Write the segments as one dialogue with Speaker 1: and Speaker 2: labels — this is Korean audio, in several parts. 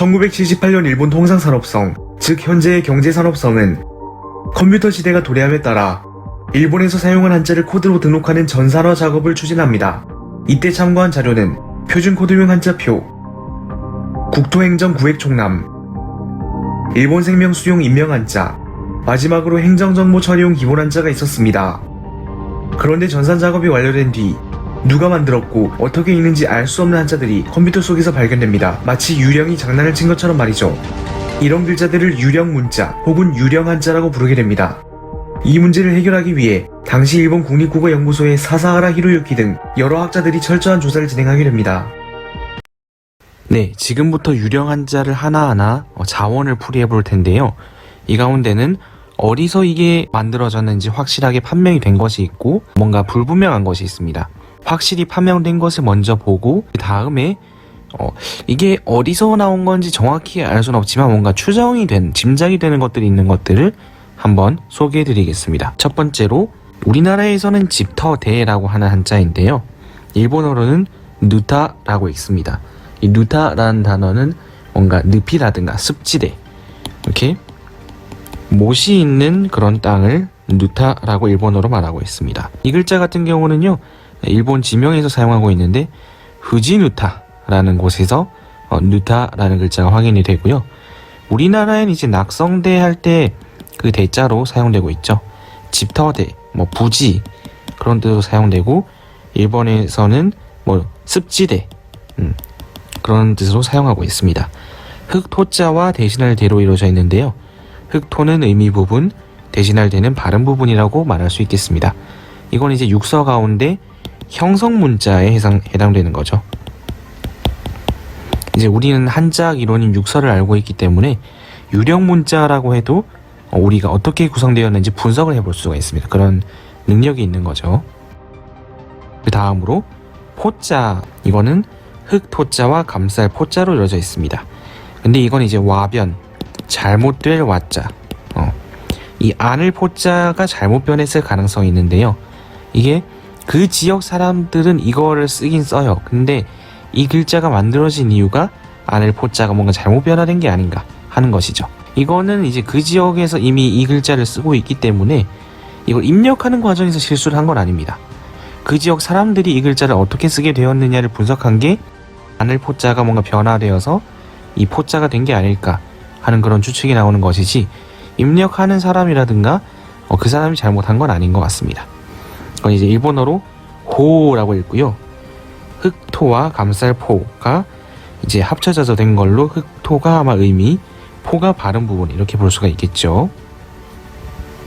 Speaker 1: 1978년 일본 통상산업성, 즉 현재의 경제산업성은 컴퓨터 시대가 도래함에 따라 일본에서 사용한 한자를 코드로 등록하는 전산화 작업을 추진합니다. 이때 참고한 자료는 표준코드용 한자표, 국토행정 구획총람, 일본생명수용 인명한자, 마지막으로 행정정보 처리용 기본한자가 있었습니다. 그런데 전산작업이 완료된 뒤 누가 만들었고 어떻게 읽는지 알 수 없는 한자들이 컴퓨터 속에서 발견됩니다. 마치 유령이 장난을 친 것처럼 말이죠. 이런 글자들을 유령문자 혹은 유령한자라고 부르게 됩니다. 이 문제를 해결하기 위해 당시 일본 국립국어연구소의 사사하라 히로유키 등 여러 학자들이 철저한 조사를 진행하게 됩니다.
Speaker 2: 네, 지금부터 유령 한자를 하나하나 자원을 풀이해 볼 텐데요. 이 가운데는 어디서 이게 만들어졌는지 확실하게 판명이 된 것이 있고 뭔가 불분명한 것이 있습니다. 확실히 판명된 것을 먼저 보고 그 다음에 이게 어디서 나온 건지 정확히 알 수는 없지만 뭔가 추정이 된, 짐작이 되는 것들이 있는 것들을 한번 소개해 드리겠습니다. 첫 번째로 우리나라에서는 집터대라고 하는 한자인데요. 일본어로는 누타라고 읽습니다. 이 누타라는 단어는 뭔가 늪이라든가 습지대, 이렇게 못이 있는 그런 땅을 누타라고 일본어로 말하고 있습니다. 이 글자 같은 경우는요, 일본 지명에서 사용하고 있는데 후지누타라는 곳에서 누타라는 글자가 확인이 되고요. 우리나라엔 이제 낙성대 할 때 그 대자로 사용되고 있죠. 집터대, 부지 그런 뜻으로 사용되고, 일본에서는 습지대 그런 뜻으로 사용하고 있습니다. 흑토자와 대신할 대로 이루어져 있는데요. 흑토는 의미 부분, 대신할 대는 발음 부분이라고 말할 수 있겠습니다. 이건 이제 육서 가운데 형성 문자에 해당되는 거죠. 이제 우리는 한자 이론인 육서를 알고 있기 때문에 유령 문자라고 해도 우리가 어떻게 구성되었는지 분석을 해볼 수가 있습니다. 그런 능력이 있는 거죠. 그 다음으로 포자, 이거는 흑토자와 감쌀 포자로 이루어져 있습니다. 근데 이건 이제 와변, 잘못될 와자, 이 안을 포자가 잘못 변했을 가능성이 있는데요. 이게 그 지역 사람들은 이거를 쓰긴 써요. 근데 이 글자가 만들어진 이유가 안을 포자가 뭔가 잘못 변화된 게 아닌가 하는 것이죠. 이거는 이제 그 지역에서 이미 이 글자를 쓰고 있기 때문에 이걸 입력하는 과정에서 실수를 한 건 아닙니다. 그 지역 사람들이 이 글자를 어떻게 쓰게 되었느냐를 분석한 게 안을 포자가 뭔가 변화되어서 이 포자가 된 게 아닐까 하는 그런 추측이 나오는 것이지, 입력하는 사람이라든가 그 사람이 잘못한 건 아닌 것 같습니다. 이건 이제 일본어로 호라고 읽고요. 흑토와 감쌀포가 이제 합쳐져서 된 걸로 흑토가 아마 의미, 포가 발음 부분, 이렇게 볼 수가 있겠죠.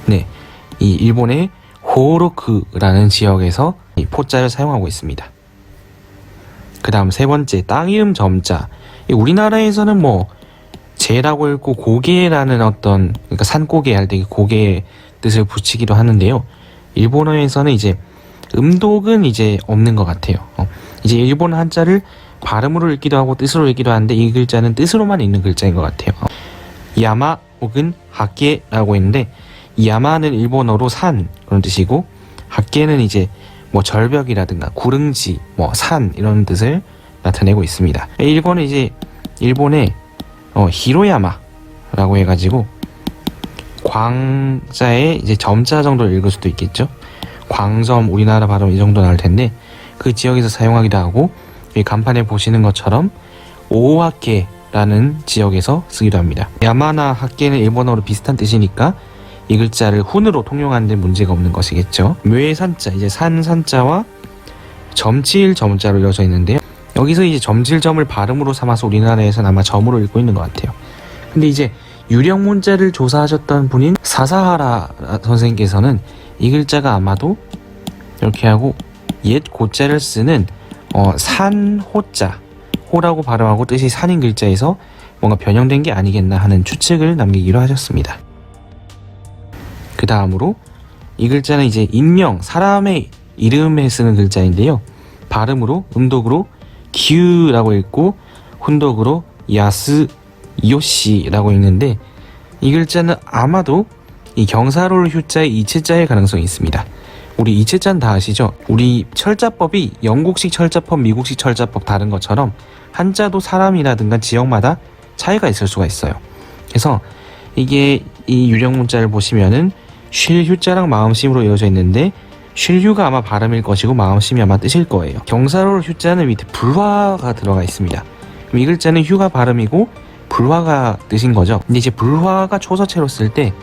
Speaker 2: 네, 이 일본의 호로쿠라는 지역에서 이 포자를 사용하고 있습니다. 그 다음 세 번째, 땅 이름 점자. 우리나라에서는 제라고 읽고 고개라는 그러니까 산고개 할 때 고개의 뜻을 붙이기도 하는데요. 일본어에서는 이제 음독은 이제 없는 것 같아요. 이제 일본 한자를 발음으로 읽기도 하고 뜻으로 읽기도 하는데 이 글자는 뜻으로만 읽는 글자인 것 같아요. 야마 혹은 하케라고 있는데, 야마는 일본어로 산 그런 뜻이고, 하케는 이제 절벽이라든가 구릉지, 산 이런 뜻을 나타내고 있습니다. 일본은 이제 일본의 히로야마라고 해가지고 광자의 이제 점자 정도를 읽을 수도 있겠죠. 광점, 우리나라 발음 이 정도 나올 텐데 그 지역에서 사용하기도 하고, 이 간판에 보시는 것처럼 오하케라는 지역에서 쓰기도 합니다. 야마나 하케는 일본어로 비슷한 뜻이니까 이 글자를 훈으로 통용하는 데 문제가 없는 것이겠죠. 묘의산자, 이제 산자와 점칠 점자로 이어져 있는데요. 여기서 이제 점칠점을 발음으로 삼아서 우리나라에서는 아마 점으로 읽고 있는 것 같아요. 근데 이제 유령 문자를 조사하셨던 분인 사사하라 선생님께서는 이 글자가 아마도 이렇게 하고 옛 고자를 쓰는 산호자, 호라고 발음하고 뜻이 산인 글자에서 뭔가 변형된 게 아니겠나 하는 추측을 남기기로 하셨습니다. 그 다음으로 이 글자는 이제 인명, 사람의 이름에 쓰는 글자인데요. 발음으로 음독으로 기우라고 읽고 훈독으로 야스 요시라고 읽는데, 이 글자는 아마도 이 경사로를 휴자의 이체자일 가능성이 있습니다. 우리 이체자는 다 아시죠? 우리 철자법이 영국식 철자법, 미국식 철자법 다른 것처럼 한자도 사람이라든가 지역마다 차이가 있을 수가 있어요. 그래서 이게 이 유령 문자를 보시면은 쉴 휴자랑 마음심으로 이어져 있는데 쉴 휴가 아마 발음일 것이고 마음심이 아마 뜻일 거예요. 경사로 휴자는 밑에 불화가 들어가 있습니다. 이 글자는 휴가 발음이고 불화가 뜻인 거죠. 근데 이제 불화가 초서체로 쓸 때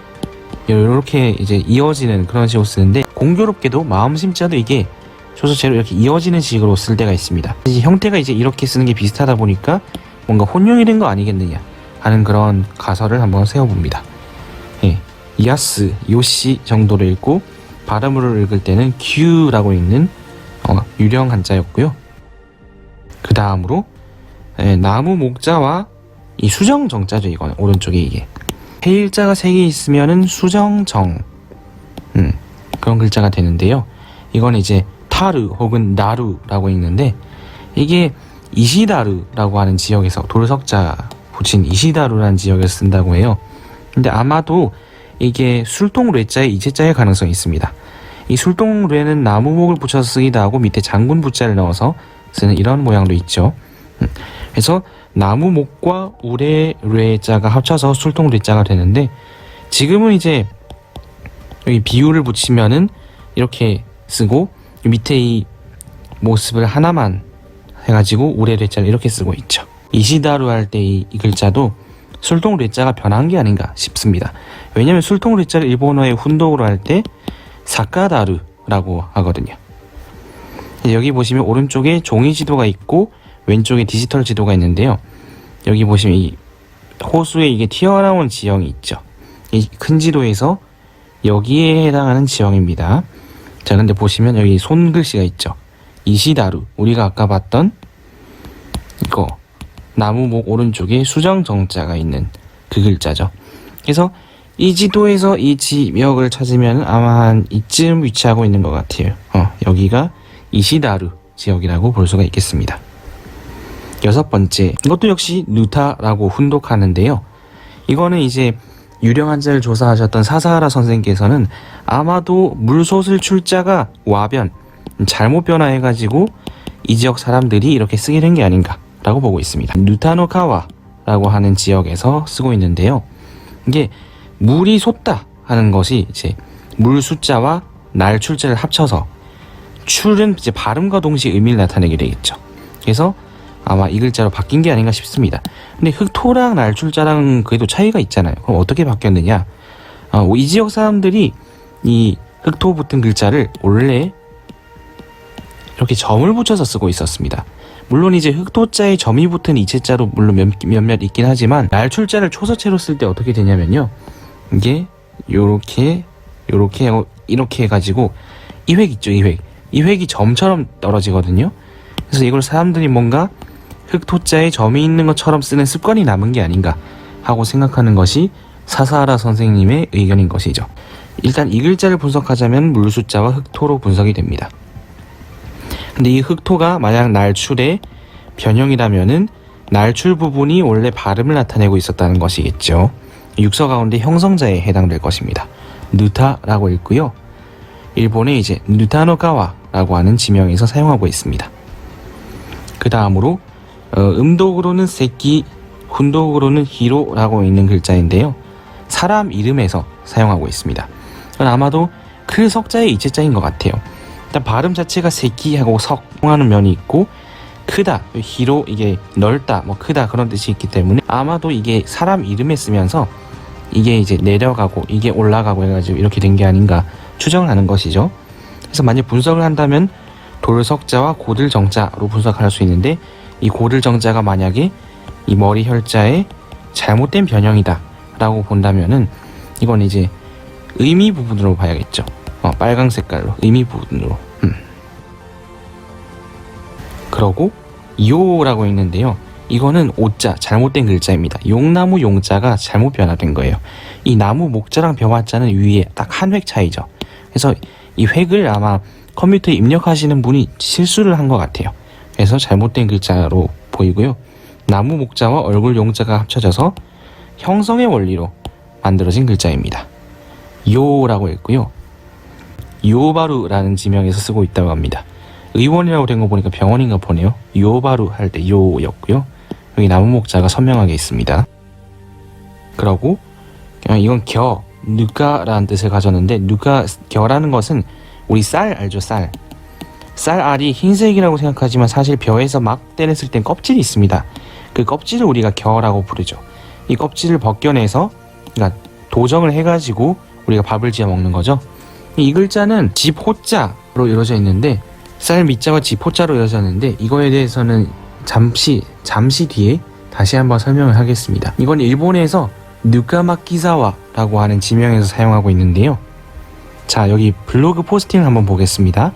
Speaker 2: 이렇게 이제 이어지는 그런 식으로 쓰는데, 공교롭게도 마음심자도 이게 초서체로 이렇게 이어지는 식으로 쓸 때가 있습니다. 이제 형태가 이제 이렇게 쓰는 게 비슷하다 보니까 뭔가 혼용이 된 거 아니겠느냐 하는 그런 가설을 한번 세워봅니다. 예, 야스, 요시 정도로 읽고 발음으로 읽을 때는 규라고 읽는 유령 한자였고요. 그 다음으로 나무 목자와 이 수정 정자죠. 이거는 오른쪽에 이게 해일자가 3개 있으면은 수정정 그런 글자가 되는데요. 이건 이제 타르 혹은 나루라고 읽는데, 이게 이시다루라고 하는 지역에서 돌석자 붙인 이시다루라는 지역에서 쓴다고 해요. 근데 아마도 이게 술동뢰자의 이체자일 가능성이 있습니다. 이 술동뢰는 나무목을 붙여서 쓰기도 하고 밑에 장군 부자를 넣어서 쓰는 이런 모양도 있죠. 그래서 나무목과 우레 뢰자가 합쳐서 술동뢰자가 되는데, 지금은 이제 여기 비유를 붙이면은 이렇게 쓰고 밑에 이 모습을 하나만 해가지고 우레 뢰자를 이렇게 쓰고 있죠. 이시다루 할 때 이 글자도 술동뢰자가 변한 게 아닌가 싶습니다. 왜냐면 술동뢰자를 일본어의 훈독으로 할 때 사카다루라고 하거든요. 여기 보시면 오른쪽에 종이 지도가 있고 왼쪽에 디지털 지도가 있는데요. 여기 보시면 이 호수에 이게 튀어나온 지형이 있죠. 이 큰 지도에서 여기에 해당하는 지형입니다. 자, 근데 보시면 여기 손글씨가 있죠. 이시다루, 우리가 아까 봤던 이거 나무목 오른쪽에 수정정자가 있는 그 글자죠. 그래서 이 지도에서 이 지역을 찾으면 아마 한 이쯤 위치하고 있는 것 같아요. 여기가 이시다루 지역이라고 볼 수가 있겠습니다. 6번째, 이것도 역시 누타라고 훈독하는데요. 이거는 이제 유령 한자를 조사하셨던 사사하라 선생께서는 아마도 물솥을 출자가 와변, 잘못 변화해가지고 이 지역 사람들이 이렇게 쓰게 된 게 아닌가 라고 보고 있습니다. 누타노카와라고 하는 지역에서 쓰고 있는데요. 이게 물이 솟다 하는 것이 이제 물 숫자와 날 출자를 합쳐서 출은 이제 발음과 동시에 의미를 나타내게 되겠죠. 그래서 아마 이 글자로 바뀐 게 아닌가 싶습니다. 근데 흑토랑 날 출자랑 그래도 차이가 있잖아요. 그럼 어떻게 바뀌었느냐? 이 지역 사람들이 이 흑토 붙은 글자를 원래 이렇게 점을 붙여서 쓰고 있었습니다. 물론 이제 흑토자에 점이 붙은 이체자로 물론 몇몇 있긴 하지만 날 출자를 초서체로 쓸 때 어떻게 되냐면요. 이게 요렇게 이렇게 해가지고 이 획 있죠. 이 획이 점처럼 떨어지거든요. 그래서 이걸 사람들이 뭔가 흑토자에 점이 있는 것처럼 쓰는 습관이 남은 게 아닌가 하고 생각하는 것이 사사하라 선생님의 의견인 것이죠. 일단 이 글자를 분석하자면 물숫자와 흑토로 분석이 됩니다. 근데 이 흑토가 만약 날출의 변형이라면은 날출 부분이 원래 발음을 나타내고 있었다는 것이겠죠. 육서 가운데 형성자에 해당될 것입니다. 누타라고 읽고요. 일본의 이제 누타노가와라고 하는 지명에서 사용하고 있습니다. 그 다음으로 음독으로는 세끼, 훈독으로는 히로라고 있는 글자인데요. 사람 이름에서 사용하고 있습니다. 아마도 그 석자의 이체자인 것 같아요. 일단 발음 자체가 세끼하고 석하는 면이 있고 크다, 히로 이게 넓다, 뭐 크다 그런 뜻이 있기 때문에 아마도 이게 사람 이름에 쓰면서 이게 이제 내려가고 이게 올라가고 해가지고 이렇게 된 게 아닌가 추정을 하는 것이죠. 그래서 만약 분석을 한다면 돌석자와 고들정자로 분석할 수 있는데, 이 고들정자가 만약에 이 머리 혈자의 잘못된 변형이다 라고 본다면은 이건 이제 의미 부분으로 봐야겠죠. 빨강 색깔로 의미 부분으로. 그러고 요라고 있는데요. 이거는 오자 잘못된 글자입니다. 용나무 용자가 잘못 변화된 거예요. 이 나무 목자랑 벼화자는 위에 딱 한 획 차이죠. 그래서 이 획을 아마 컴퓨터에 입력하시는 분이 실수를 한 것 같아요. 그래서 잘못된 글자로 보이고요. 나무 목자와 얼굴 용자가 합쳐져서 형성의 원리로 만들어진 글자입니다. 요라고 읽고요. 요바루라는 지명에서 쓰고 있다고 합니다. 의원이라고 된 거 보니까 병원인가 보네요. 요바루 할 때 요였고요. 여기 나무 목자가 선명하게 있습니다. 그러고 이건 겨, 누가라는 뜻을 가졌는데 누가 겨라는 것은 우리 쌀 알죠? 쌀 알이 흰색이라고 생각하지만 사실 벼에서 막 때렸을 땐 껍질이 있습니다. 그 껍질을 우리가 겨라고 부르죠. 이 껍질을 벗겨내서 그러니까 도정을 해가지고 우리가 밥을 지어 먹는 거죠. 이 글자는 집 호자로 이루어져 있는데 쌀 밑자와 집 호자로 이루어졌는데 이거에 대해서는 잠시 뒤에 다시 한번 설명을 하겠습니다. 이건 일본에서 누카마키자와라고 하는 지명에서 사용하고 있는데요. 자, 여기 블로그 포스팅을 한번 보겠습니다.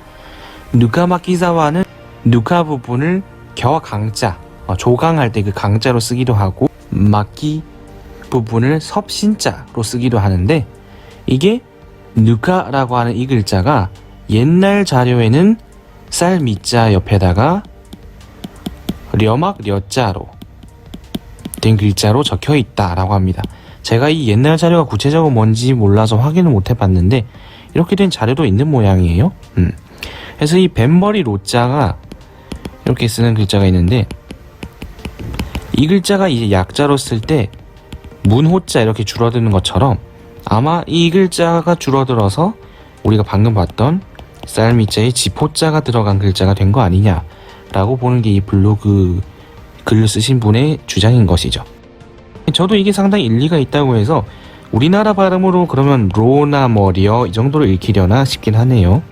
Speaker 2: 누카마키자와는 누카 부분을 겨 강자, 조강할 때 그 강자로 쓰기도 하고 마키 부분을 섭신자로 쓰기도 하는데 이게 누카라고 하는 이 글자가 옛날 자료에는 쌀 밑자 옆에다가 려막 려자로 된 글자로 적혀 있다라고 합니다. 제가 이 옛날 자료가 구체적으로 뭔지 몰라서 확인을 못 해봤는데 이렇게 된 자료도 있는 모양이에요. 그래서 이 뱃머리 로자가 이렇게 쓰는 글자가 있는데 이 글자가 이제 약자로 쓸 때 문호자 이렇게 줄어드는 것처럼 아마 이 글자가 줄어들어서 우리가 방금 봤던 쌀 밑자에 집호자가 들어간 글자가 된 거 아니냐라고 보는 게 이 블로그 글을 쓰신 분의 주장인 것이죠. 저도 이게 상당히 일리가 있다고 해서 우리나라 발음으로 그러면 로나 머리어 이 정도로 읽히려나 싶긴 하네요.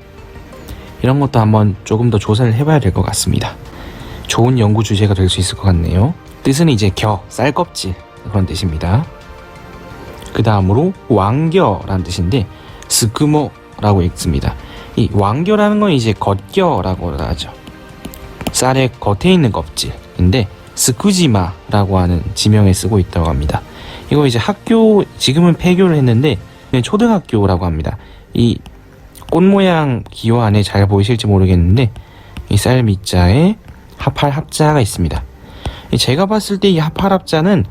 Speaker 2: 이런 것도 한번 조금 더 조사를 해봐야 될 것 같습니다. 좋은 연구 주제가 될 수 있을 것 같네요. 뜻은 이제 겨, 쌀껍질 그런 뜻입니다. 그 다음으로 왕겨라는 뜻인데 스크모라고 읽습니다. 이 왕겨라는 건 이제 겉겨라고 하죠. 쌀의 겉에 있는 껍질인데 스쿠지마라고 하는 지명에 쓰고 있다고 합니다. 이거 이제 학교 지금은 폐교를 했는데 초등학교라고 합니다. 이 꽃 모양 기호 안에 잘 보이실지 모르겠는데 이 쌀 밑자에 합할 합자가 있습니다. 제가 봤을 때 이 합할 합자는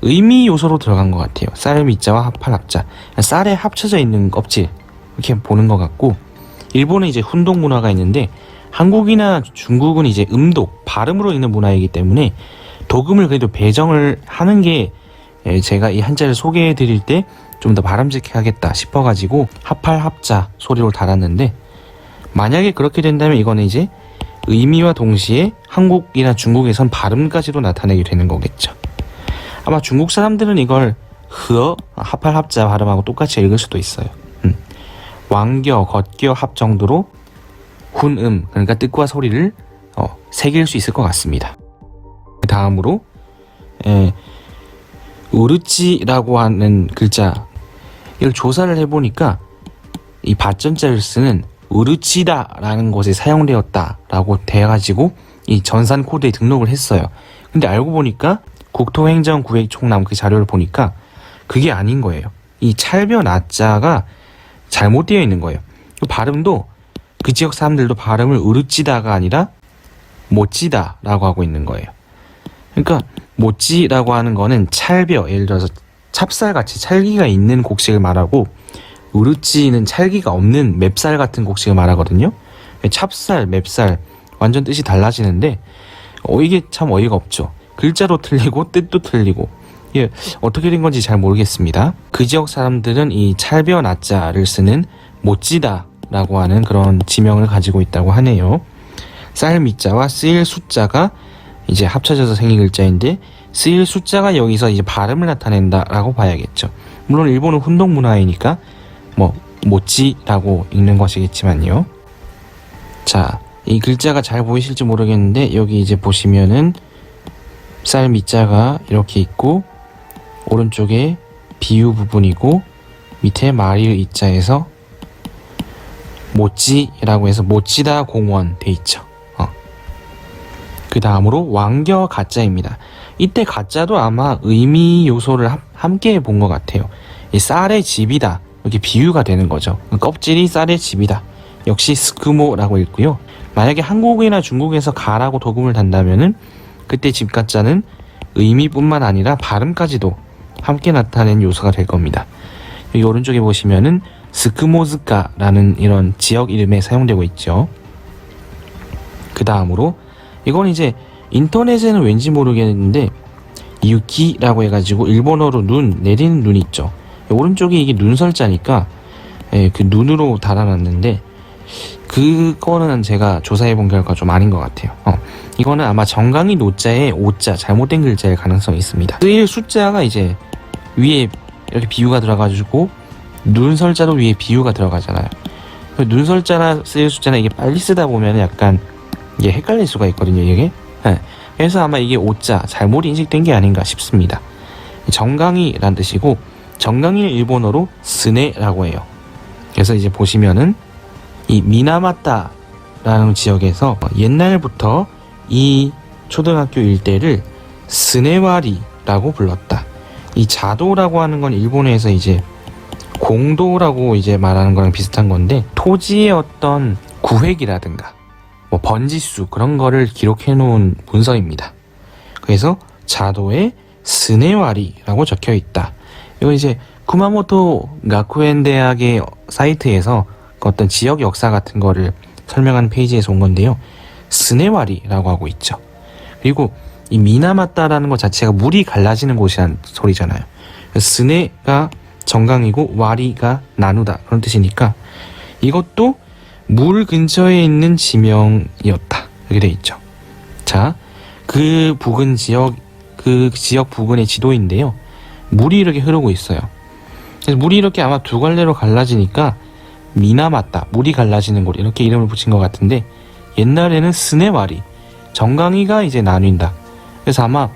Speaker 2: 의미 요소로 들어간 것 같아요. 쌀 밑자와 합할 합자, 쌀에 합쳐져 있는 껍질 이렇게 보는 것 같고 일본은 이제 훈독 문화가 있는데 한국이나 중국은 이제 음독, 발음으로 있는 문화이기 때문에 도금을 그래도 배정을 하는 게 제가 이 한자를 소개해 드릴 때 좀 더 바람직해 하겠다 싶어가지고 합할 합자 소리로 달았는데 만약에 그렇게 된다면 이거는 이제 의미와 동시에 한국이나 중국에선 발음까지도 나타내게 되는 거겠죠. 아마 중국 사람들은 이걸 흐어 합할 합자 발음하고 똑같이 읽을 수도 있어요. 왕겨, 겉겨 합 정도로 훈음 그러니까 뜻과 소리를 새길 수 있을 것 같습니다. 다음으로 우르치라고 하는 글자 이걸 조사를 해보니까 이 받전자를 쓰는 우르치다라는 곳에 사용되었다라고 돼가지고 이 전산 코드에 등록을 했어요. 근데 알고 보니까 국토행정구획총람 그 자료를 보니까 그게 아닌 거예요. 이 찰벼 나자가 잘못되어 있는 거예요. 발음도 그 지역 사람들도 발음을 우르치다가 아니라 모찌다라고 하고 있는 거예요. 그러니까 모찌라고 하는 거는 찰벼, 예를 들어서 찹쌀같이 찰기가 있는 곡식을 말하고 우르치는 찰기가 없는 맵쌀 같은 곡식을 말하거든요. 찹쌀, 맵쌀 완전 뜻이 달라지는데 이게 참 어이가 없죠. 글자도 틀리고 뜻도 틀리고 이게 어떻게 된 건지 잘 모르겠습니다. 그 지역 사람들은 이 찰벼 나자를 쓰는 모찌다라고 하는 그런 지명을 가지고 있다고 하네요. 쌀 밑자와 쓰일 숫자가 이제 합쳐져서 생긴 글자인데 쓰일 숫자가 여기서 이제 발음을 나타낸다라고 봐야겠죠. 물론 일본은 훈독 문화이니까 모찌라고 읽는 것이겠지만요. 자, 이 글자가 잘 보이실지 모르겠는데 여기 이제 보시면은 쌀 밑자가 이렇게 있고 오른쪽에 비유 부분이고 밑에 마리의 이자에서 모찌라고 해서 모찌다 공원 돼 있죠. 그 다음으로 왕겨 가짜입니다. 이때 가짜도 아마 의미 요소를 함께 본 것 같아요. 이 쌀의 집이다 이렇게 비유가 되는 거죠. 껍질이 쌀의 집이다. 역시 스크모라고 읽고요. 만약에 한국이나 중국에서 가라고 도금을 단다면은 그때 집 가짜는 의미뿐만 아니라 발음까지도 함께 나타낸 요소가 될 겁니다. 여기 오른쪽에 보시면은 스크모즈카라는 이런 지역 이름에 사용되고 있죠. 그 다음으로 이건 이제 인터넷에는 왠지 모르겠는데 유키라고 해가지고 일본어로 눈, 내리는 눈 있죠. 오른쪽에 이게 눈설자니까 그 눈으로 달아놨는데 그거는 제가 조사해본 결과 좀 아닌 것 같아요. 이거는 아마 정강이 노자에 오자 잘못된 글자일 가능성이 있습니다. 쓰일 숫자가 이제 위에 이렇게 비유가 들어가지고 눈설자도 위에 비유가 들어가잖아요. 눈설자나 쓰일 숫자나 이게 빨리 쓰다 보면 약간 이게 헷갈릴 수가 있거든요, 이게. 그래서 아마 이게 오자 잘못 인식된 게 아닌가 싶습니다. 정강이란 뜻이고 정강이는 일본어로 스네라고 해요. 그래서 이제 보시면은 이 미나마타라는 지역에서 옛날부터 이 초등학교 일대를 스네와리라고 불렀다. 이 자도라고 하는 건 일본에서 이제 공도라고 이제 말하는 거랑 비슷한 건데 토지의 어떤 구획이라든가 뭐 번지수 그런 거를 기록해 놓은 문서입니다. 그래서 자도에 스네와리라고 적혀 있다. 이거 이제 쿠마모토 가쿠엔 대학의 사이트에서 어떤 지역 역사 같은 거를 설명하는 페이지에서 온 건데요. 스네와리라고 하고 있죠. 그리고 이 미나마타라는 것 자체가 물이 갈라지는 곳이란 소리잖아요. 스네가 정강이고 와리가 나누다 그런 뜻이니까 이것도 물 근처에 있는 지명이었다. 이렇게 돼 있죠. 자, 그 부근 지역, 그 지역 부근의 지도인데요. 물이 이렇게 흐르고 있어요. 그래서 물이 이렇게 아마 두 갈래로 갈라지니까 미나마타, 물이 갈라지는 곳 이렇게 이름을 붙인 것 같은데 옛날에는 스네와리, 정강이가 이제 나뉜다. 그래서 아마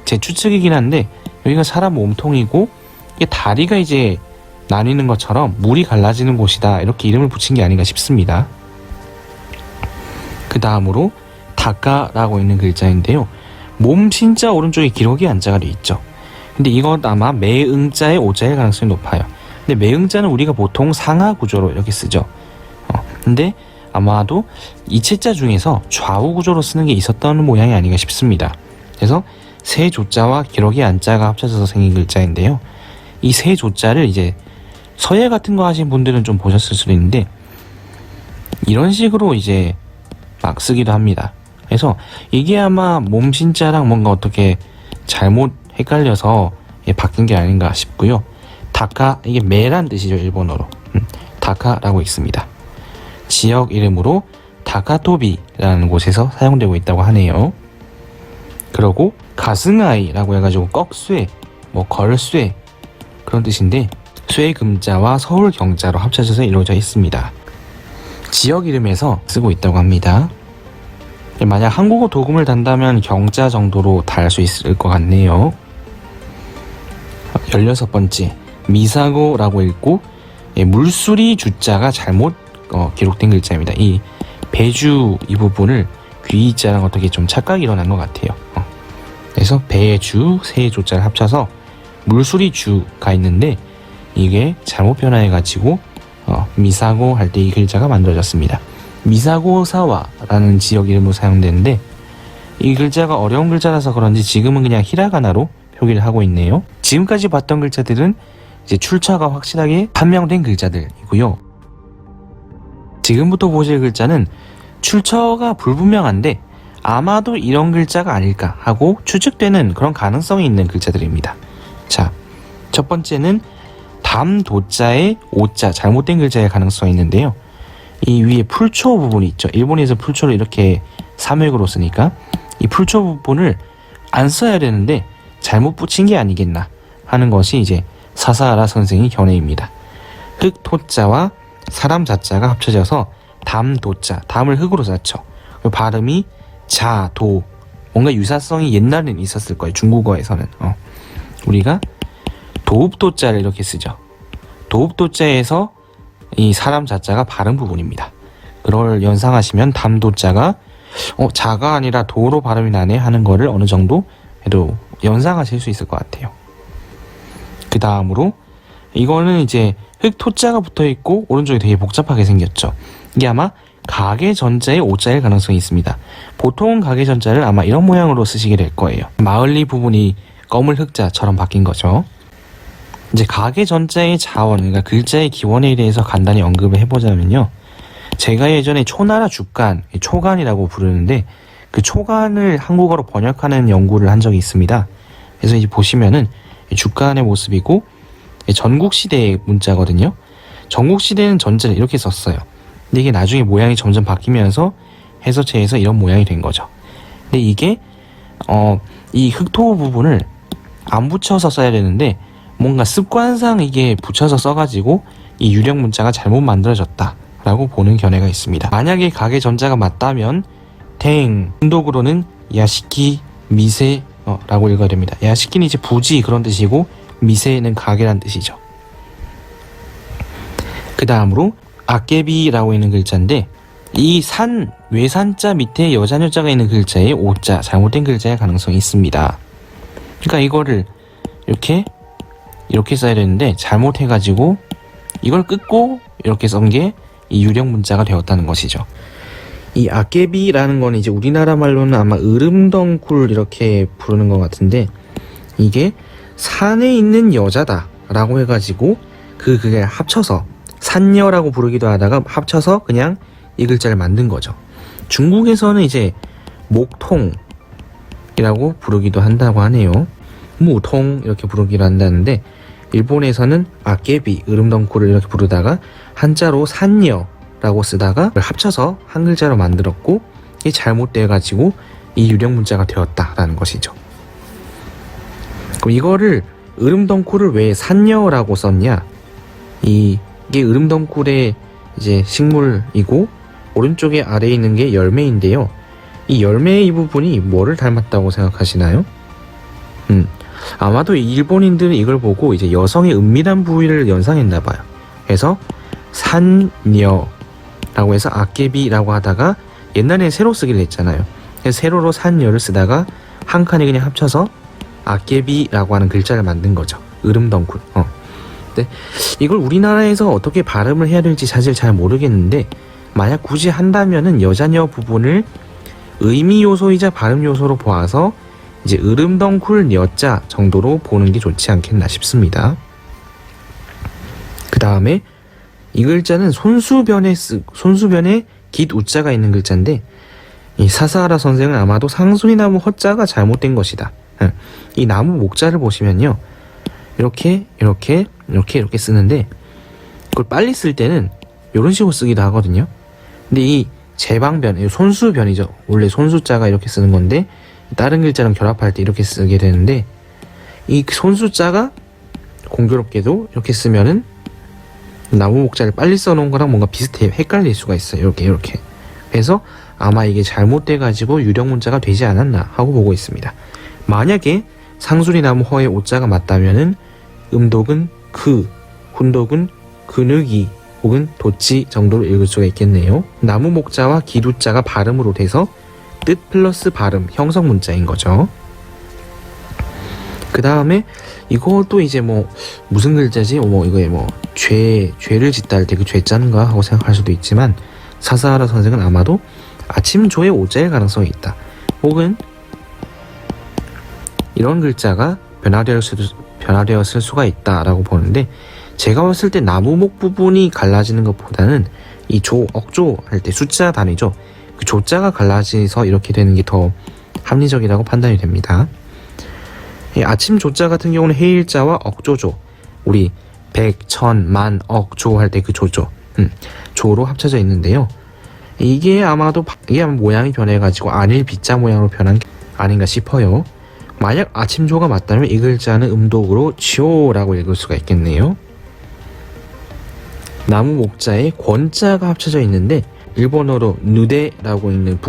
Speaker 2: 제 추측이긴 한데 여기가 사람 몸통이고 이게 다리가 이제 나뉘는 것처럼 물이 갈라지는 곳이다 이렇게 이름을 붙인 게 아닌가 싶습니다. 그 다음으로 다카라고 있는 글자인데요. 몸 신자 오른쪽에 기록이 안자가 돼 있죠. 근데 이건 아마 매응자의 오자일 가능성이 높아요. 근데 매응자는 우리가 보통 상하 구조로 이렇게 쓰죠. 근데 아마도 이 채자 중에서 좌우 구조로 쓰는 게 있었던 모양이 아닌가 싶습니다. 그래서 세 조자와 기록이 안자가 합쳐져서 생긴 글자인데요. 이 세 조자를 이제 서예 같은 거 하신 분들은 좀 보셨을 수도 있는데 이런 식으로 이제 막 쓰기도 합니다. 그래서 이게 아마 몸신자랑 뭔가 어떻게 잘못 헷갈려서 바뀐 게 아닌가 싶고요. 다카, 이게 매란 뜻이죠, 일본어로. 다카라고 있습니다. 지역 이름으로 다카토비라는 곳에서 사용되고 있다고 하네요. 그리고 가승아이라고 해가지고 꺽쇠, 뭐 걸쇠 그런 뜻인데 쇠금자와 서울경자로 합쳐져서 이루어져 있습니다. 지역 이름에서 쓰고 있다고 합니다. 만약 한국어 도금을 단다면 경자 정도로 달 수 있을 것 같네요. 16번째 미사고라고 읽고 물수리 주자가 잘못 기록된 글자입니다. 이 배주 이 부분을 귀자랑 어떻게 좀 착각이 일어난 것 같아요. 그래서 배주 세 조자를 합쳐서 물수리 주가 있는데 이게 잘못 변화해가지고 미사고 할 때 이 글자가 만들어졌습니다. 미사고사와라는 지역 이름으로 사용되는데 이 글자가 어려운 글자라서 그런지 지금은 그냥 히라가나로 표기를 하고 있네요. 지금까지 봤던 글자들은 이제 출처가 확실하게 판명된 글자들이고요. 지금부터 보실 글자는 출처가 불분명한데 아마도 이런 글자가 아닐까 하고 추측되는 그런 가능성이 있는 글자들입니다. 자, 첫 번째는 담도자의 오자 잘못된 글자의 가능성이 있는데요. 이 위에 풀초 부분이 있죠. 일본에서 풀초를 이렇게 삼획으로 쓰니까 이 풀초 부분을 안 써야 되는데 잘못 붙인 게 아니겠나 하는 것이 이제 사사하라 선생의 견해입니다. 흑토자와 사람 자자가 합쳐져서 담도자, 담을 흑으로 쌓죠. 발음이 자도, 뭔가 유사성이 옛날에는 있었을 거예요. 중국어에서는 우리가 도읍도자를 이렇게 쓰죠. 도읍도자에서 이 사람 자자가 발음 부분입니다. 그걸 연상하시면 담도자가 자가 아니라 도로 발음이 나네 하는 거를 어느 정도 해도 연상하실 수 있을 것 같아요. 그 다음으로 이거는 이제 흑토자가 붙어있고 오른쪽이 되게 복잡하게 생겼죠. 이게 아마 가계 전자의 오자일 가능성이 있습니다. 보통 가계 전자를 아마 이런 모양으로 쓰시게 될 거예요. 마을리 부분이 검을 흑자처럼 바뀐 거죠. 이제 가계 전자의 자원, 그러니까 글자의 기원에 대해서 간단히 언급을 해보자면요. 제가 예전에 초나라 주간, 초간이라고 부르는데 그 초간을 한국어로 번역하는 연구를 한 적이 있습니다. 그래서 이제 보시면은 주간의 모습이고 전국시대의 문자거든요. 전국시대는 전자를 이렇게 썼어요. 근데 이게 나중에 모양이 점점 바뀌면서 해서체에서 이런 모양이 된 거죠. 근데 이게 이 흑토 부분을 안 붙여서 써야 되는데 뭔가 습관상 이게 붙여서 써가지고 이 유령 문자가 잘못 만들어졌다라고 보는 견해가 있습니다. 만약에 가게 전자가 맞다면 탱, 훈독으로는 야시키, 미세 라고 읽어야 됩니다. 야시키는 이제 부지 그런 뜻이고 미세는 가게란 뜻이죠. 그 다음으로 아깨비라고 있는 글자인데 이 산, 외산자 밑에 여자녀자가 있는 글자에 오자, 잘못된 글자의 가능성이 있습니다. 그러니까 이거를 이렇게 써야 되는데 잘못해가지고 이걸 끊고 이렇게 쓴 게 이 유령 문자가 되었다는 것이죠. 이 아깨비라는 건 이제 우리나라 말로는 아마 으름덩굴 이렇게 부르는 것 같은데 이게 산에 있는 여자다 라고 해가지고 그게 합쳐서 산녀라고 부르기도 하다가 합쳐서 그냥 이 글자를 만든 거죠. 중국에서는 이제 목통이라고 부르기도 한다고 하네요. 무통 이렇게 부르기도 한다는데 일본에서는 아깨비, 으름덩굴을 이렇게 부르다가 한자로 산녀라고 쓰다가 합쳐서 한 글자로 만들었고 이게 잘못돼가지고 이 유령 문자가 되었다라는 것이죠. 그럼 이거를 으름덩굴을 왜 산녀라고 썼냐? 이게 으름덩굴의 이제 식물이고 오른쪽에 아래에 있는 게 열매인데요. 이 열매의 이 부분이 뭐를 닮았다고 생각하시나요? 아마도 일본인들은 이걸 보고 이제 여성의 은밀한 부위를 연상했나봐요. 그래서 산녀라고 해서 아깨비라고 하다가 옛날에 세로 쓰기를 했잖아요. 그래서 세로로 산녀를 쓰다가 한 칸이 그냥 합쳐서 아깨비라고 하는 글자를 만든 거죠. 으름덩굴. 근데 이걸 우리나라에서 어떻게 발음을 해야 될지 사실 잘 모르겠는데 만약 굳이 한다면은 여자녀 부분을 의미 요소이자 발음 요소로 보아서 이제 으름덩굴 여자 정도로 보는 게 좋지 않겠나 싶습니다. 그 다음에 이 글자는 손수변에 깃 우자가 있는 글자인데 이 사사하라 선생은 아마도 상수리나무 허자가 잘못된 것이다. 이 나무 목자를 보시면요. 이렇게 쓰는데 그걸 빨리 쓸 때는 이런 식으로 쓰기도 하거든요. 근데 이 제방변, 손수변이죠. 원래 손수자가 이렇게 쓰는 건데 다른 글자랑 결합할 때 이렇게 쓰게 되는데 이 손수자가 공교롭게도 이렇게 쓰면은 나무 목자를 빨리 써놓은 거랑 뭔가 비슷해요. 헷갈릴 수가 있어요. 이렇게. 그래서 아마 이게 잘못돼가지고 유령 문자가 되지 않았나 하고 보고 있습니다. 만약에 상수리나무 허의 오자가 맞다면은 음독은 그, 훈독은 근육이 혹은 도치 정도로 읽을 수가 있겠네요. 나무 목자와 기두자가 발음으로 돼서 뜻 플러스 발음 형성 문자인 거죠. 그 다음에 이것도 이제 무슨 글자지? 이거에 죄를 짓다 할 때 그 죄자인가 하고 생각할 수도 있지만 사사하라 선생은 아마도 아침조의 오자일 가능성이 있다. 혹은 이런 글자가 변화되었을 수가 있다라고 보는데 제가 봤을 때 나무목 부분이 갈라지는 것보다는 이 억조 할 때 숫자 단위죠. 그 조자가 갈라져서 이렇게 되는 게 더 합리적이라고 판단이 됩니다. 아침 조자 같은 경우는 해일자와 억조조, 우리 백, 천, 만, 억, 조 할 때 그 조죠. 조로 합쳐져 있는데요. 이게 아마도 모양이 변해가지고 안일 비자 모양으로 변한 게 아닌가 싶어요. 만약 아침조가 맞다면 이 글자는 음독으로 지오라고 읽을 수가 있겠네요. 나무 목자에 권자가 합쳐져 있는데 일본어로 누데라고 있는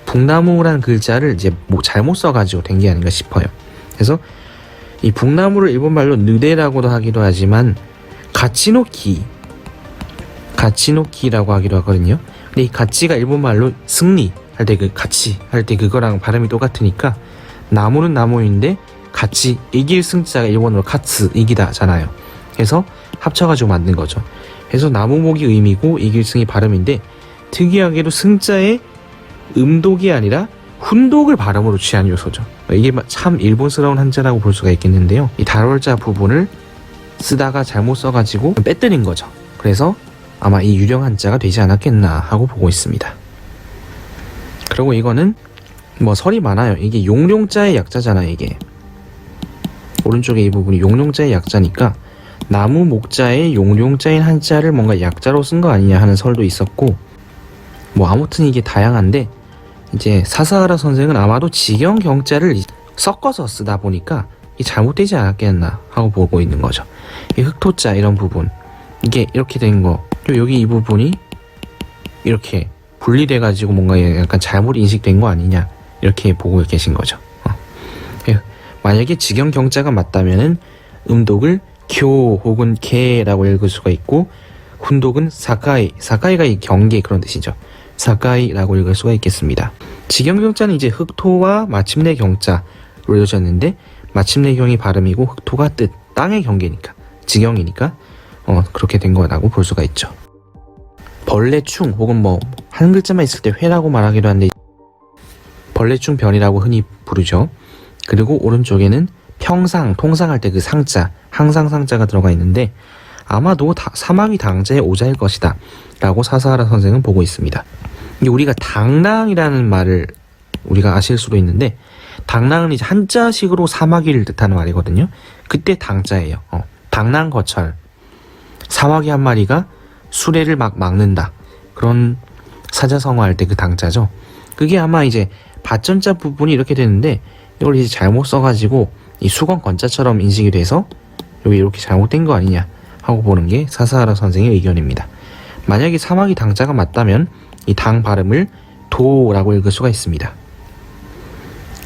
Speaker 2: 북나무라는 글자를 이제 잘못 써가지고 된 게 아닌가 싶어요. 그래서 이 북나무를 일본말로 누데라고도 하기도 하지만 가치노키라고 하기도 하거든요. 근데 이 가치가 일본말로 승리 할 때 가치 할 때 그거랑 발음이 똑같으니까 나무는 나무인데 가치 이길 승자가 일본어로 카츠 이기다잖아요. 그래서 합쳐가지고 만든 거죠. 그래서 나무목이 의미고 이길승이 발음인데 특이하게도 승자에 음독이 아니라 훈독을 발음으로 취한 요소죠. 이게 참 일본스러운 한자라고 볼 수가 있겠는데요. 이 달월자 부분을 쓰다가 잘못 써가지고 빼뜨린 거죠. 그래서 아마 이 유령 한자가 되지 않았겠나 하고 보고 있습니다. 그리고 이거는 뭐 설이 많아요. 이게 용룡자의 약자잖아요. 이게 오른쪽에 이 부분이 용룡자의 약자니까 나무 목자의 용룡자인 한자를 뭔가 약자로 쓴 거 아니냐 하는 설도 있었고, 뭐 아무튼 이게 다양한데 이제 사사하라 선생은 아마도 직영 경자를 섞어서 쓰다 보니까 이 잘못되지 않았겠나 하고 보고 있는 거죠. 이 흑토자 이런 부분, 이게 이렇게 된 거, 여기 이 부분이 이렇게 분리돼 가지고 뭔가 약간 잘못 인식된 거 아니냐 이렇게 보고 계신 거죠. 만약에 직영 경자가 맞다면은 음독을 교 혹은 개라고 읽을 수가 있고, 훈독은 사카이가 이 경계 그런 뜻이죠. 사카이라고 읽을 수가 있겠습니다. 직영 경자는 이제 흑토와 마침내 경자로 이루어졌는데, 마침내 경이 발음이고 흑토가 뜻, 땅의 경계니까 직영이니까 그렇게 된 거라고 볼 수가 있죠. 벌레충 혹은 뭐 한 글자만 있을 때 회라고 말하기도 한데 벌레충 변이라고 흔히 부르죠. 그리고 오른쪽에는 평상, 통상할 때 그 상자, 항상 상자가 들어가 있는데 아마도 사마귀 당자의 오자일 것이다 라고 사사하라 선생은 보고 있습니다. 우리가 당랑이라는 말을 우리가 아실 수도 있는데, 당랑은 이제 한자식으로 사마귀를 뜻하는 말이거든요. 그때 당자예요. 당랑거철, 사마귀 한 마리가 수레를 막 막는다, 그런 사자성어할 때 그 당자죠. 그게 아마 이제 받전자 부분이 이렇게 되는데 이걸 이제 잘못 써가지고 이 수건 건자처럼 인식이 돼서 여기 이렇게 잘못된 거 아니냐 하고 보는 게 사사하라 선생의 의견입니다. 만약에 사마귀 당자가 맞다면 이 당 발음을 도라고 읽을 수가 있습니다.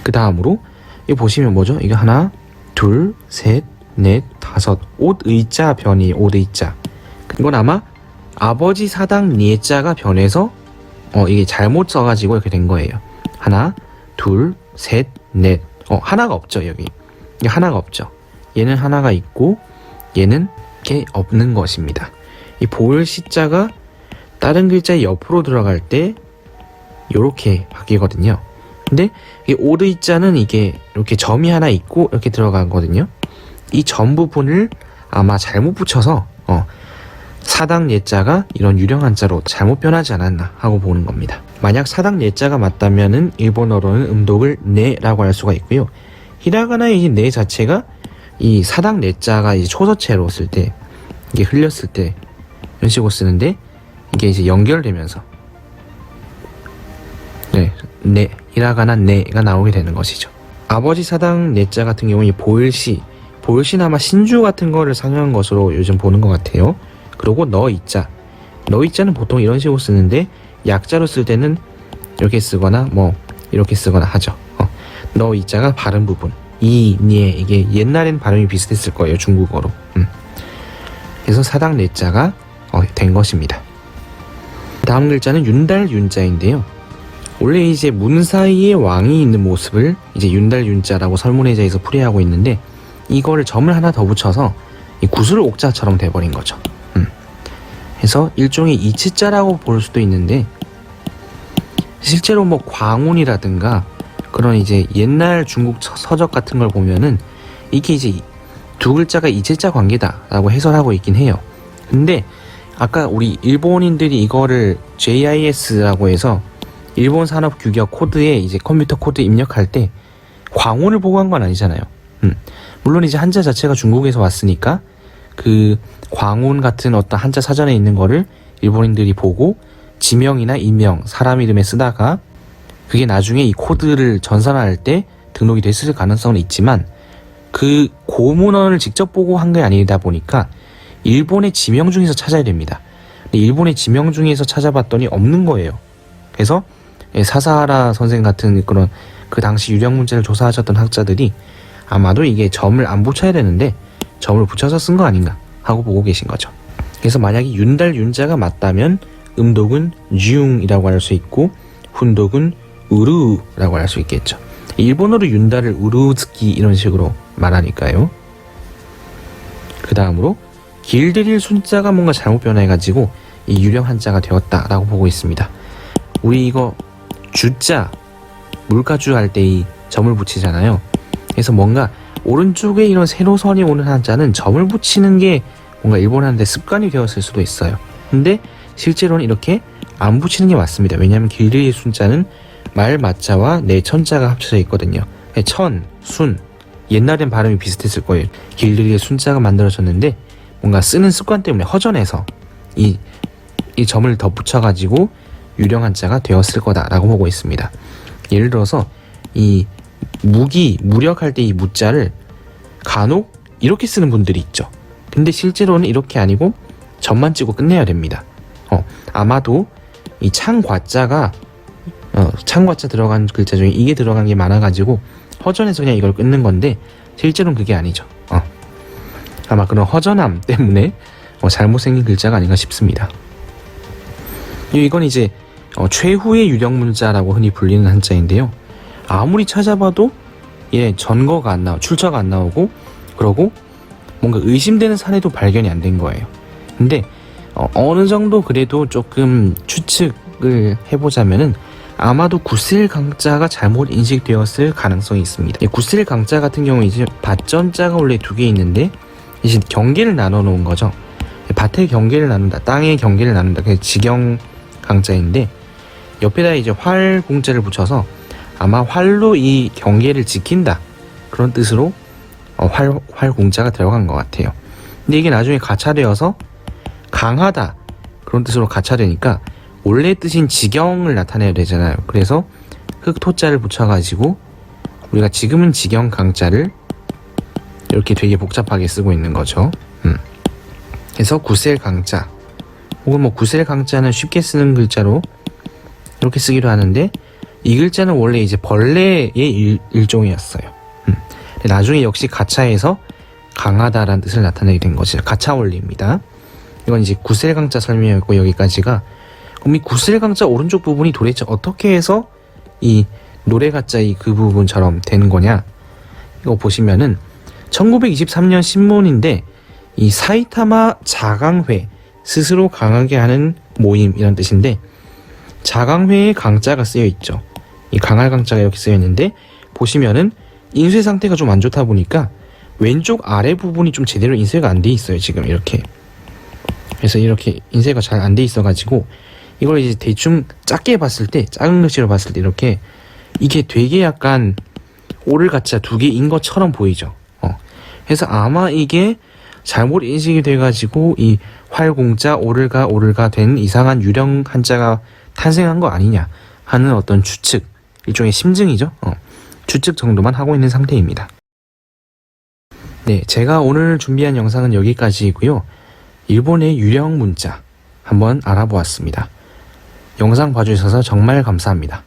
Speaker 2: 그 다음으로 이 보시면 뭐죠? 이거 하나, 둘, 셋, 넷, 다섯, 옷 의자 변이, 옷 의자. 이건 아마 아버지 사당 예자가 변해서 이게 잘못 써가지고 이렇게 된 거예요. 하나, 둘, 셋, 넷. 하나가 없죠, 여기. 이게 하나가 없죠. 얘는 하나가 있고 얘는 이렇게 없는 것입니다. 이 보혈 시자가 다른 글자의 옆으로 들어갈 때 요렇게 바뀌거든요. 근데 이 오르이자는 이게 이렇게 점이 하나 있고 이렇게 들어가거든요. 이 점 부분을 아마 잘못 붙여서 사당 예자가 이런 유령 한자로 잘못 변하지 않았나 하고 보는 겁니다. 만약 사당 예자가 맞다면은 일본어로는 음독을 네라고 할 수가 있고요. 히라가나의 이 네 자체가 이 사당 네자가 이제 초서체로 쓸 때, 이게 흘렸을 때 이런 식으로 쓰는데, 이게 이제 연결되면서 네, 히라가나 네가 나오게 되는 것이죠. 아버지 사당 네자 같은 경우는 보일시는 아마 신주 같은 거를 상징한 것으로 요즘 보는 것 같아요. 그리고 너이자는 보통 이런 식으로 쓰는데 약자로 쓸 때는 이렇게 쓰거나 뭐 이렇게 쓰거나 하죠. 너이자가 발음 부분, 니에, 이게 옛날엔 발음이 비슷했을 거예요, 중국어로. 그래서 사당 네자가 된 것입니다. 다음 글자는 윤달윤자인데요. 원래 이제 문사이에 왕이 있는 모습을 이제 윤달윤자라고 설문해자에서 풀이하고 있는데, 이거를 점을 하나 더 붙여서 이 구슬 옥자처럼 돼버린 거죠. 그래서 일종의 이치자라고 볼 수도 있는데, 실제로 뭐 광운이라든가 그런 이제 옛날 중국 서적 같은 걸 보면은 이게 이제 두 글자가 이치자 관계다라고 해설하고 있긴 해요. 근데 아까 우리 일본인들이 이거를 JIS라고 해서 일본 산업 규격 코드에 이제 컴퓨터 코드 입력할 때 광운을 보고 한 건 아니잖아요. 물론 이제 한자 자체가 중국에서 왔으니까 그 광운 같은 어떤 한자 사전에 있는 거를 일본인들이 보고 지명이나 인명, 사람 이름에 쓰다가 그게 나중에 이 코드를 전산할 때 등록이 됐을 가능성은 있지만, 그 고문원을 직접 보고 한 게 아니다 보니까 일본의 지명 중에서 찾아야 됩니다. 근데 일본의 지명 중에서 찾아봤더니 없는 거예요. 그래서 사사하라 선생 같은 그런 그 당시 유령 문제를 조사하셨던 학자들이 아마도 이게 점을 안 붙여야 되는데 점을 붙여서 쓴 거 아닌가 하고 보고 계신 거죠. 그래서 만약에 윤달윤자가 맞다면 음독은 융이라고 할 수 있고 훈독은 우루라고 할 수 있겠죠. 일본어로 윤달을 우루즈키 이런 식으로 말하니까요. 그 다음으로 길들일 순자가 뭔가 잘못 변해가지고 이 유령 한자가 되었다라고 보고 있습니다. 우리 이거 주자, 물가주 할 때 이 점을 붙이잖아요. 그래서 뭔가 오른쪽에 이런 세로선이 오는 한자는 점을 붙이는 게 뭔가 일본어한테 습관이 되었을 수도 있어요. 근데 실제로는 이렇게 안 붙이는 게 맞습니다. 왜냐하면 길들일 순자는 말 맞자와 내 천자가 합쳐져 있거든요. 천, 순. 옛날엔 발음이 비슷했을 거예요. 길들이게 순자가 만들어졌는데 뭔가 쓰는 습관 때문에 허전해서 이 점을 더 붙여가지고 유령 한자가 되었을 거다라고 보고 있습니다. 예를 들어서 이 무력할 때 이 무자를 간혹 이렇게 쓰는 분들이 있죠. 근데 실제로는 이렇게 아니고 점만 찍고 끝내야 됩니다. 아마도 이 창과자가 창과자 들어간 글자 중에 이게 들어간 게 많아가지고 허전해서 그냥 이걸 끊는 건데 실제로는 그게 아니죠. 아마 그런 허전함 때문에 잘못 생긴 글자가 아닌가 싶습니다. 이건 이제 최후의 유령 문자라고 흔히 불리는 한자인데요. 아무리 찾아봐도 전거가 안 나오고 출처가 안 나오고 그러고 뭔가 의심되는 사례도 발견이 안 된 거예요. 근데 어느 정도 그래도 조금 추측을 해보자면은 아마도 구슬 강자가 잘못 인식되었을 가능성이 있습니다. 구슬 강자 같은 경우 이제 밭전자가 원래 두 개 있는데 이제 경계를 나눠 놓은 거죠. 밭의 경계를 나눈다, 땅의 경계를 나눈다. 그게 직경 강자인데 옆에다 이제 활 공자를 붙여서 아마 활로 이 경계를 지킨다 그런 뜻으로 활 공자가 들어간 것 같아요. 근데 이게 나중에 가차되어서 강하다 그런 뜻으로 가차되니까 원래 뜻인 지경을 나타내야 되잖아요. 그래서 흑토자를 붙여가지고 우리가 지금은 지경 강자를 이렇게 되게 복잡하게 쓰고 있는 거죠. 그래서 구셀 강자 혹은 구셀 강자는 쉽게 쓰는 글자로 이렇게 쓰기도 하는데 이 글자는 원래 이제 벌레의 일종이었어요. 나중에 역시 가차에서 강하다라는 뜻을 나타내게 된 거죠. 가차 원리입니다. 이건 이제 구셀 강자 설명이었고 여기까지가 그럼 이 구슬 강자 오른쪽 부분이 도대체 어떻게 해서 이 노래 가짜 그 부분처럼 되는 거냐? 이거 보시면은 1923년 신문인데 이 사이타마 자강회 스스로 강하게 하는 모임 이런 뜻인데 자강회에 강자가 쓰여 있죠. 이 강할 강자가 이렇게 쓰여 있는데 보시면은 인쇄 상태가 좀 안 좋다 보니까 왼쪽 아래 부분이 좀 제대로 인쇄가 안 돼 있어요. 지금 이렇게. 그래서 이렇게 인쇄가 잘 안 돼 있어가지고 이걸 이제 대충 작게 봤을 때, 작은 글씨로 봤을 때 이렇게 이게 되게 약간 오를 가짜 두 개인 것처럼 보이죠. 그래서 아마 이게 잘못 인식이 돼가지고 이 활공자 오를가 된 이상한 유령 한자가 탄생한 거 아니냐 하는 어떤 추측, 일종의 심증이죠. 추측 정도만 하고 있는 상태입니다. 네, 제가 오늘 준비한 영상은 여기까지이고요. 일본의 유령 문자 한번 알아보았습니다. 영상 봐주셔서 정말 감사합니다.